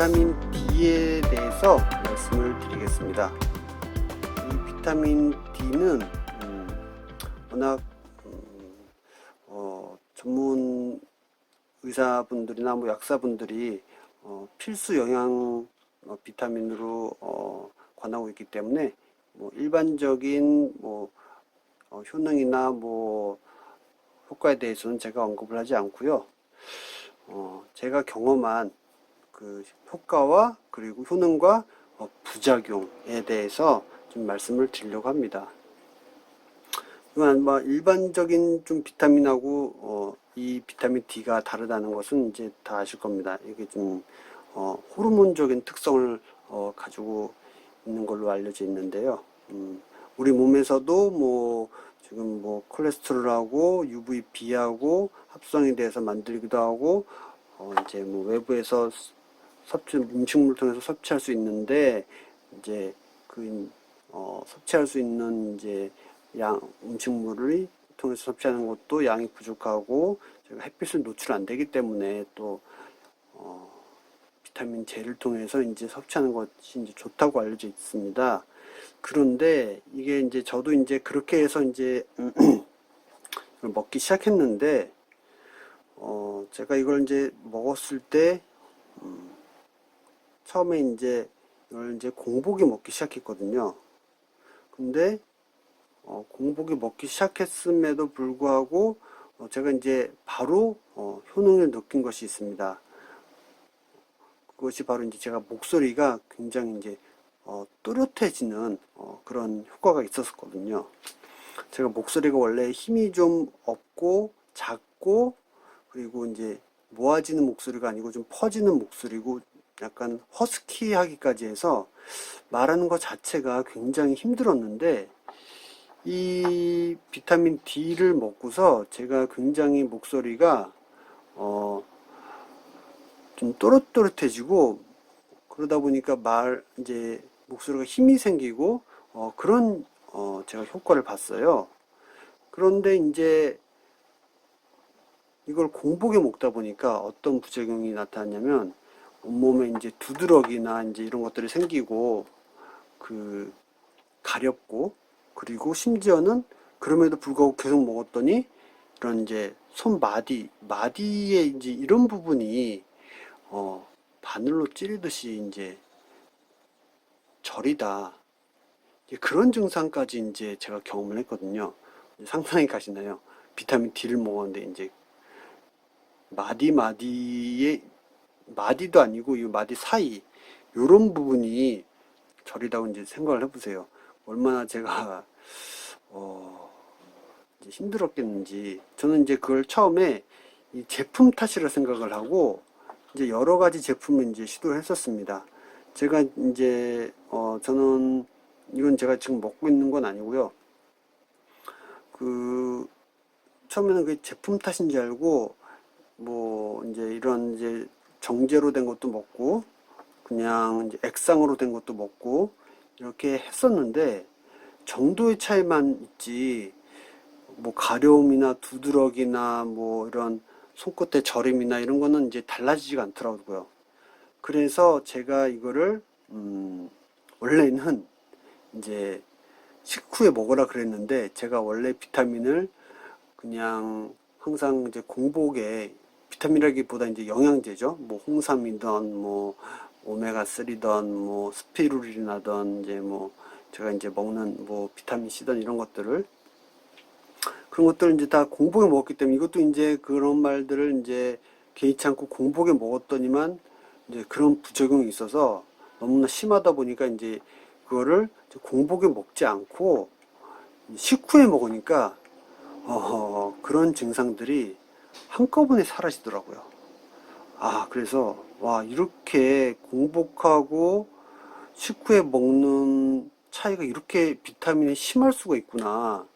비타민 D에 대해서 말씀을 드리겠습니다. 이 비타민 D는 워낙 전문 의사분들이나 약사분들이 필수 영양 비타민으로 권하고 있기 때문에 일반적인 효능이나 효과에 대해서는 제가 언급을 하지 않고요. 제가 경험한 그 효과와 그리고 효능과 부작용에 대해서 좀 말씀을 드리려고 합니다. 이건 일반적인 좀 비타민하고 이 비타민 D가 다르다는 것은 이제 다 아실 겁니다. 이게 좀 호르몬적인 특성을 가지고 있는 걸로 알려져 있는데요. 우리 몸에서도 지금 콜레스테롤하고 UVB하고 합성이 돼서 만들기도 하고 이제 외부에서 음식물을 통해서 섭취할 수 있는데 이제 섭취할 수 있는 이제 음식물을 통해서 섭취하는 것도 양이 부족하고 제가 햇빛을 노출 안 되기 때문에 또 비타민 J를 통해서 이제 섭취하는 것이 이제 좋다고 알려져 있습니다. 그런데 이게 이제 저도 이제 그렇게 해서 이제 먹기 시작했는데 제가 이걸 이제 먹었을 때 처음에 이제 이걸 이제 공복에 먹기 시작했거든요. 근데 공복에 먹기 시작했음에도 불구하고 제가 이제 바로 효능을 느낀 것이 있습니다. 그것이 바로 이제 제가 목소리가 굉장히 이제 또렷해지는 그런 효과가 있었거든요. 제가 목소리가 원래 힘이 좀 없고 작고 그리고 이제 모아지는 목소리가 아니고 좀 퍼지는 목소리고 약간 허스키하기까지 해서 말하는 것 자체가 굉장히 힘들었는데 이 비타민 D를 먹고서 제가 굉장히 목소리가 좀 또렷또렷해지고 그러다 보니까 이제 목소리가 힘이 생기고 그런 제가 효과를 봤어요. 그런데 이제 이걸 공복에 먹다 보니까 어떤 부작용이 나타났냐면 온몸에 이제 두드러기나 이제 이런 것들이 생기고 가렵고 그리고 심지어는 그럼에도 불구하고 계속 먹었더니 이런 이제 마디에 이제 이런 부분이 바늘로 찌르듯이 이제 저리다. 그런 증상까지 이제 제가 경험을 했거든요. 상상이 가시나요? 비타민 D를 먹었는데 이제 마디도 아니고 이 마디 사이 요런 부분이 저리다고 이제 생각을 해보세요. 얼마나 제가 이제 힘들었겠는지. 저는 이제 그걸 처음에 이 제품 탓이라 생각을 하고 이제 여러 가지 제품을 이제 시도를 했었습니다. 제가 이제 저는 이건 제가 지금 먹고 있는 건 아니고요. 처음에는 그 제품 탓인 줄 알고 이제 이런 이제 정제로 된 것도 먹고 그냥 이제 액상으로 된 것도 먹고 이렇게 했었는데 정도의 차이만 있지 가려움이나 두드러기나 이런 손끝의 저림이나 이런 거는 이제 달라지지가 않더라고요. 그래서 제가 이거를 원래는 이제 식후에 먹으라 그랬는데 제가 원래 비타민을 그냥 항상 이제 공복에 비타민이라기보다 이제 영양제죠. 홍삼이든 오메가3든 스피루린이든 이제 제가 이제 먹는 비타민 C든 이런 것들을 그런 것들을 이제 다 공복에 먹었기 때문에 이것도 이제 그런 말들을 이제 개의치 않고 공복에 먹었더니만 이제 그런 부작용이 있어서 너무나 심하다 보니까 이제 그거를 공복에 먹지 않고 식후에 먹으니까 그런 증상들이 한꺼번에 사라지더라고요. 그래서 와, 이렇게 공복하고 식후에 먹는 차이가 이렇게 비타민이 심할 수가 있구나.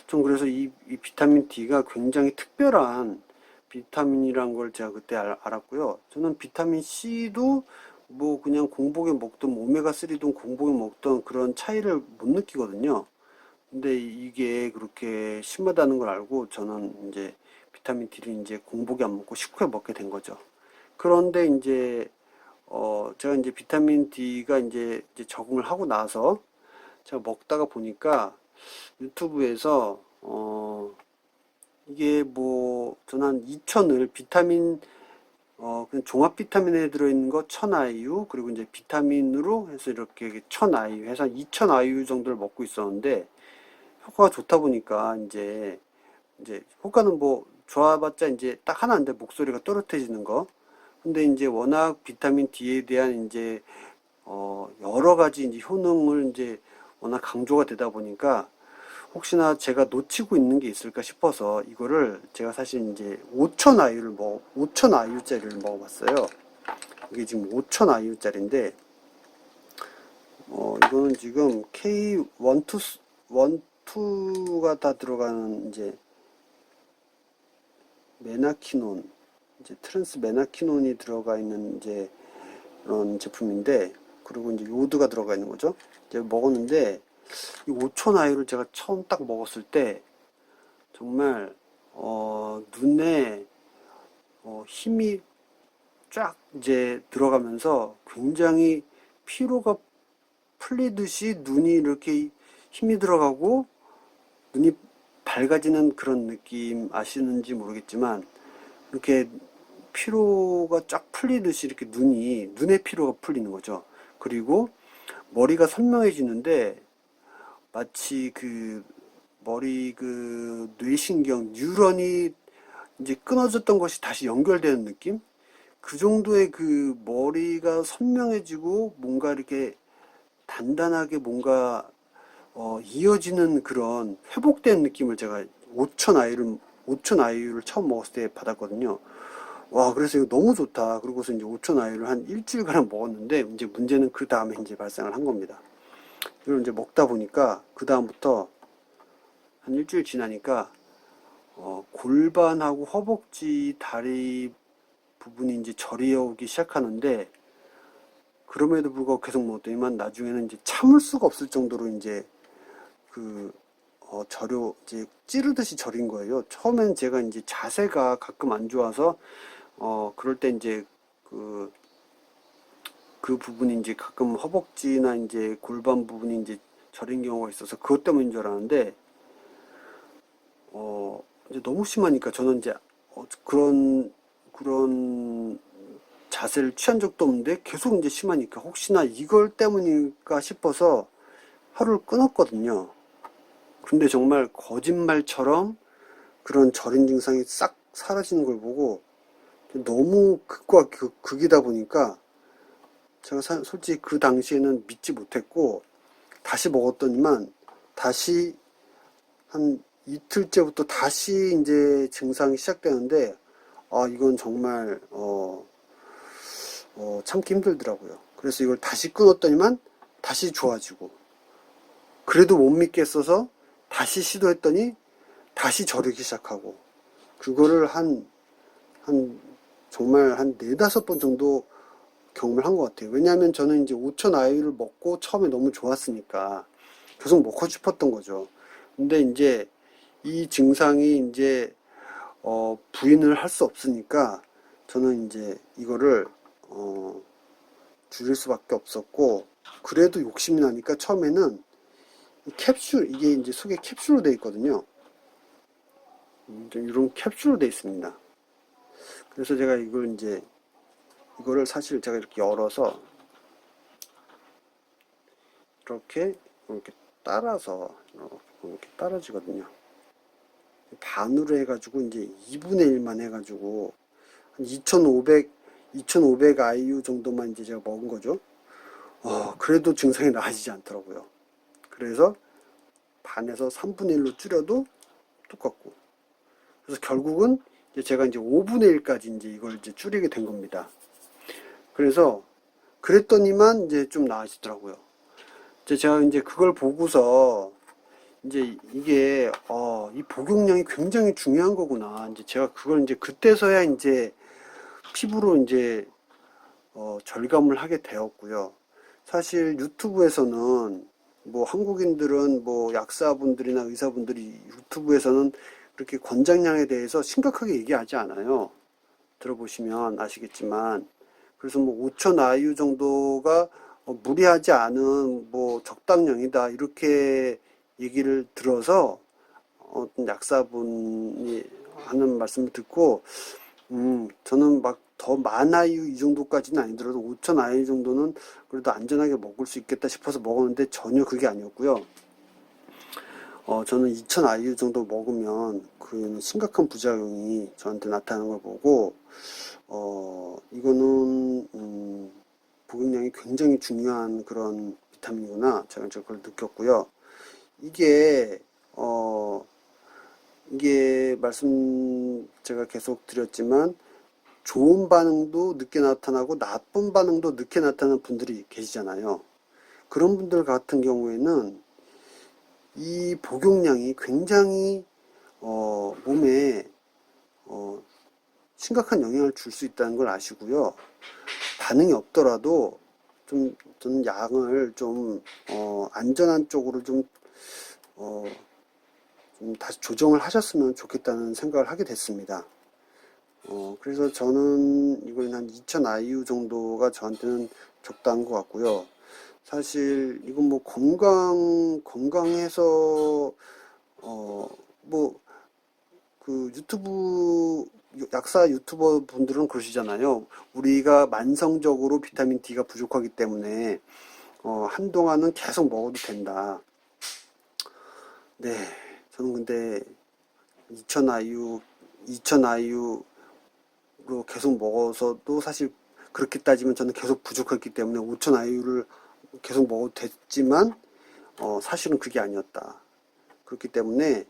좀 그래서 이 비타민 D가 굉장히 특별한 비타민이란 걸 제가 그때 알았고요. 저는 비타민 C도 그냥 공복에 먹던 오메가3든 공복에 먹던 그런 차이를 못 느끼거든요. 근데 이게 그렇게 심하다는 걸 알고 저는 이제 비타민 D를 이제 공복에 안 먹고 식후에 먹게 된 거죠. 그런데 이제 제가 이제 비타민 D가 이제 적응을 하고 나서 제가 먹다가 보니까 유튜브에서, 이게 뭐, 저는 한 2,000을 그냥 종합 비타민에 들어있는 거 1000IU, 그리고 이제 비타민으로 해서 이렇게 1000IU 해서 2000IU 정도를 먹고 있었는데, 효과가 좋다 보니까 이제 효과는 뭐 좋아봤자 이제 딱 하나인데 목소리가 또렷해지는 거. 근데 이제 워낙 비타민 D에 대한 이제 여러 가지 이제 효능을 이제 워낙 강조가 되다 보니까 혹시나 제가 놓치고 있는 게 있을까 싶어서 이거를 제가 사실 이제 5000IU짜리를 먹어봤어요. 이게 지금 5000IU짜리인데 이거는 지금 K12가 다 들어가는 이제 메나키논, 이제 트랜스 메나키논이 들어가 있는 이제 그런 제품인데, 그리고 이제 요드가 들어가 있는 거죠. 이제 먹었는데 이 5000IU를 제가 처음 딱 먹었을 때 정말 눈에 힘이 쫙 이제 들어가면서 굉장히 피로가 풀리듯이 눈이 이렇게 힘이 들어가고 눈이 밝아지는 그런 느낌 아시는지 모르겠지만, 이렇게 피로가 쫙 풀리듯이 이렇게 눈의 피로가 풀리는 거죠. 그리고 머리가 선명해지는데 마치 그 머리 그 뇌신경 뉴런이 이제 끊어졌던 것이 다시 연결되는 느낌? 그 정도의 그 머리가 선명해지고 뭔가 이렇게 단단하게 뭔가 이어지는 그런 회복된 느낌을 제가 5천 아이유를 처음 먹었을 때 받았거든요. 와, 그래서 이거 너무 좋다. 그러고서 이제 5천 아이유를 한 일주일간 먹었는데, 이제 문제는 그 다음에 이제 발생을 한 겁니다. 이걸 이제 먹다 보니까 그 다음부터 한 일주일 지나니까 골반하고 허벅지, 다리 부분이 이제 저리오기 시작하는데, 그럼에도 불구하고 계속 먹더니만 나중에는 이제 참을 수가 없을 정도로 이제 그 이제 찌르듯이 저린 거예요. 처음엔 제가 이제 자세가 가끔 안 좋아서 그럴 때 이제 그, 그 부분이 이제 가끔 허벅지나 이제 골반 부분이 이제 저린 경우가 있어서 그것 때문인 줄 알았는데, 이제 너무 심하니까 저는 이제 그런 자세를 취한 적도 없는데 계속 이제 심하니까 혹시나 이걸 때문일까 싶어서 하루를 끊었거든요. 근데 정말 거짓말처럼 그런 절인 증상이 싹 사라지는 걸 보고 너무 극과 극이다 보니까 제가 솔직히 그 당시에는 믿지 못했고, 다시 먹었더니만 다시 한 이틀째부터 다시 이제 증상이 시작되는데, 이건 정말 참기 힘들더라고요. 그래서 이걸 다시 끊었더니만 다시 좋아지고, 그래도 못 믿겠어서 다시 시도했더니 다시 저리기 시작하고, 그거를 정말 한 네다섯 번 정도 경험을 한 것 같아요. 왜냐하면 저는 이제 5000IU를 먹고 처음에 너무 좋았으니까 계속 먹고 싶었던 거죠. 근데 이제 이 증상이 이제 부인을 할 수 없으니까 저는 이제 이거를 줄일 수밖에 없었고, 그래도 욕심이 나니까 처음에는 이게 이제 속에 캡슐로 되어 있거든요. 이런 캡슐로 되어 있습니다. 그래서 제가 이거를 사실 제가 이렇게 열어서 이렇게 따라서 이렇게 따라지거든요. 반으로 해가지고 이제 2분의 1만 해가지고 한 2500 IU 정도만 이제 제가 먹은 거죠. 그래도 증상이 나아지지 않더라고요. 그래서 반에서 3분의 1로 줄여도 똑같고, 그래서 결국은 이제 제가 이제 5분의 1까지 이제 이걸 이제 줄이게 된 겁니다. 그래서 그랬더니만 이제 좀 나아지더라고요. 이제 제가 이제 그걸 보고서 이제 이게 이 복용량이 굉장히 중요한 거구나. 이제 제가 그걸 이제 그때서야 이제 피부로 이제 절감을 하게 되었고요. 사실 유튜브에서는 뭐 한국인들은 뭐 약사분들이나 의사분들이 유튜브에서는 그렇게 권장량에 대해서 심각하게 얘기하지 않아요. 들어보시면 아시겠지만, 그래서 뭐 5천 IU 정도가 무리하지 않은 뭐 적당량이다 이렇게 얘기를 들어서 어떤 약사분이 하는 말씀을 듣고 저는 막 더 만 IU 이 정도까지는 아니더라도 5천 IU 정도는 그래도 안전하게 먹을 수 있겠다 싶어서 먹었는데 전혀 그게 아니었고요. 저는 2천 IU 정도 먹으면 그 심각한 부작용이 저한테 나타나는 걸 보고 이거는 복용량이 굉장히 중요한 그런 비타민이구나 제가 그걸 느꼈고요. 이게 이게 말씀 제가 계속 드렸지만 좋은 반응도 늦게 나타나고 나쁜 반응도 늦게 나타나는 분들이 계시잖아요. 그런 분들 같은 경우에는 이 복용량이 굉장히 몸에 심각한 영향을 줄 수 있다는 걸 아시고요. 반응이 없더라도 저는 양을 좀 안전한 쪽으로 좀 다시 조정을 하셨으면 좋겠다는 생각을 하게 됐습니다. 그래서 저는 이걸 한 2000 IU 정도가 저한테는 적당한 것 같고요. 사실 이건 뭐 건강해서 뭐 그 유튜브 약사 유튜버 분들은 그러시잖아요. 우리가 만성적으로 비타민 D가 부족하기 때문에 한동안은 계속 먹어도 된다. 네, 저는 근데 2000 IU로 계속 먹어서도 사실 그렇게 따지면 저는 계속 부족했기 때문에 5000 IU를 계속 먹어도 됐지만 사실은 그게 아니었다. 그렇기 때문에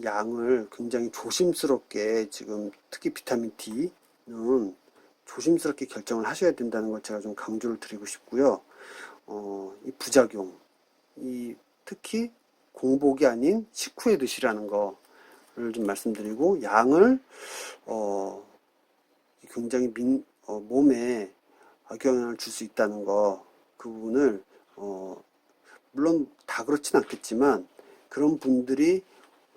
양을 굉장히 조심스럽게 지금 특히 비타민 D는 조심스럽게 결정을 하셔야 된다는 걸 제가 좀 강조를 드리고 싶고요. 이 부작용, 특히 공복이 아닌 식후에 드시라는 거를 좀 말씀드리고 양을 굉장히 몸에 악영향을 줄 수 있다는 거, 그 부분을 물론 다 그렇진 않겠지만 그런 분들이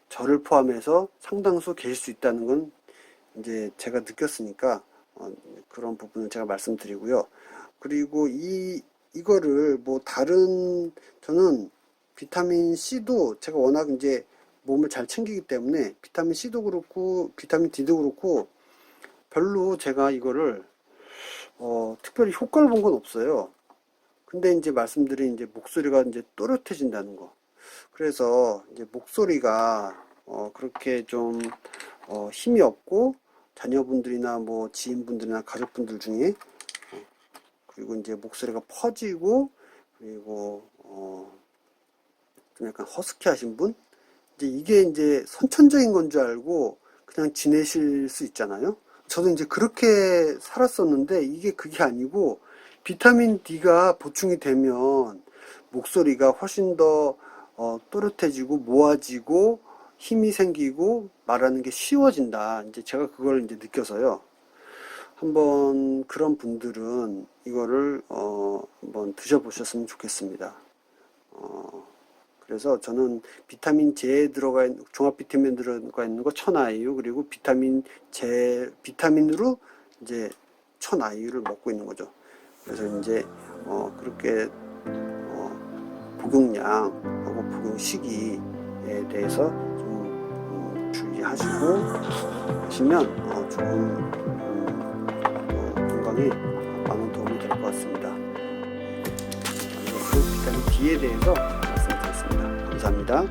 저를 포함해서 상당수 계실 수 있다는 건 이제 제가 느꼈으니까 그런 부분을 제가 말씀드리고요. 그리고 이거를 뭐 저는 비타민 C도 제가 워낙 이제 몸을 잘 챙기기 때문에 비타민 C도 그렇고 비타민 D도 그렇고 별로 제가 이거를 특별히 효과를 본 건 없어요. 근데 이제 말씀드린 이제 목소리가 이제 또렷해진다는 거. 그래서 이제 목소리가 그렇게 좀 힘이 없고 자녀분들이나 뭐 지인분들이나 가족분들 중에 그리고 이제 목소리가 퍼지고 그리고 좀 약간 허스키하신 분 이게 이제 선천적인 건 줄 알고 그냥 지내실 수 있잖아요. 저도 이제 그렇게 살았었는데 그게 아니고 비타민 D가 보충이 되면 목소리가 훨씬 더 또렷해지고 모아지고 힘이 생기고 말하는 게 쉬워진다. 이제 제가 그걸 이제 느껴서요. 한번 그런 분들은 이거를 한번 드셔보셨으면 좋겠습니다. 그래서 저는 비타민 J에 들어가 있는 종합 비타민 들어가 있는 거 1000 IU 그리고 비타민으로 이제 1000 IU를 먹고 있는 거죠. 그래서 이제 그렇게 복용량하고 복용 시기에 대해서 좀 주의하시고 하시면 좋은 건강에 많은 도움이 될 것 같습니다. 그래서 비타민 D에 대해서 말씀드렸습니다. 감사합니다.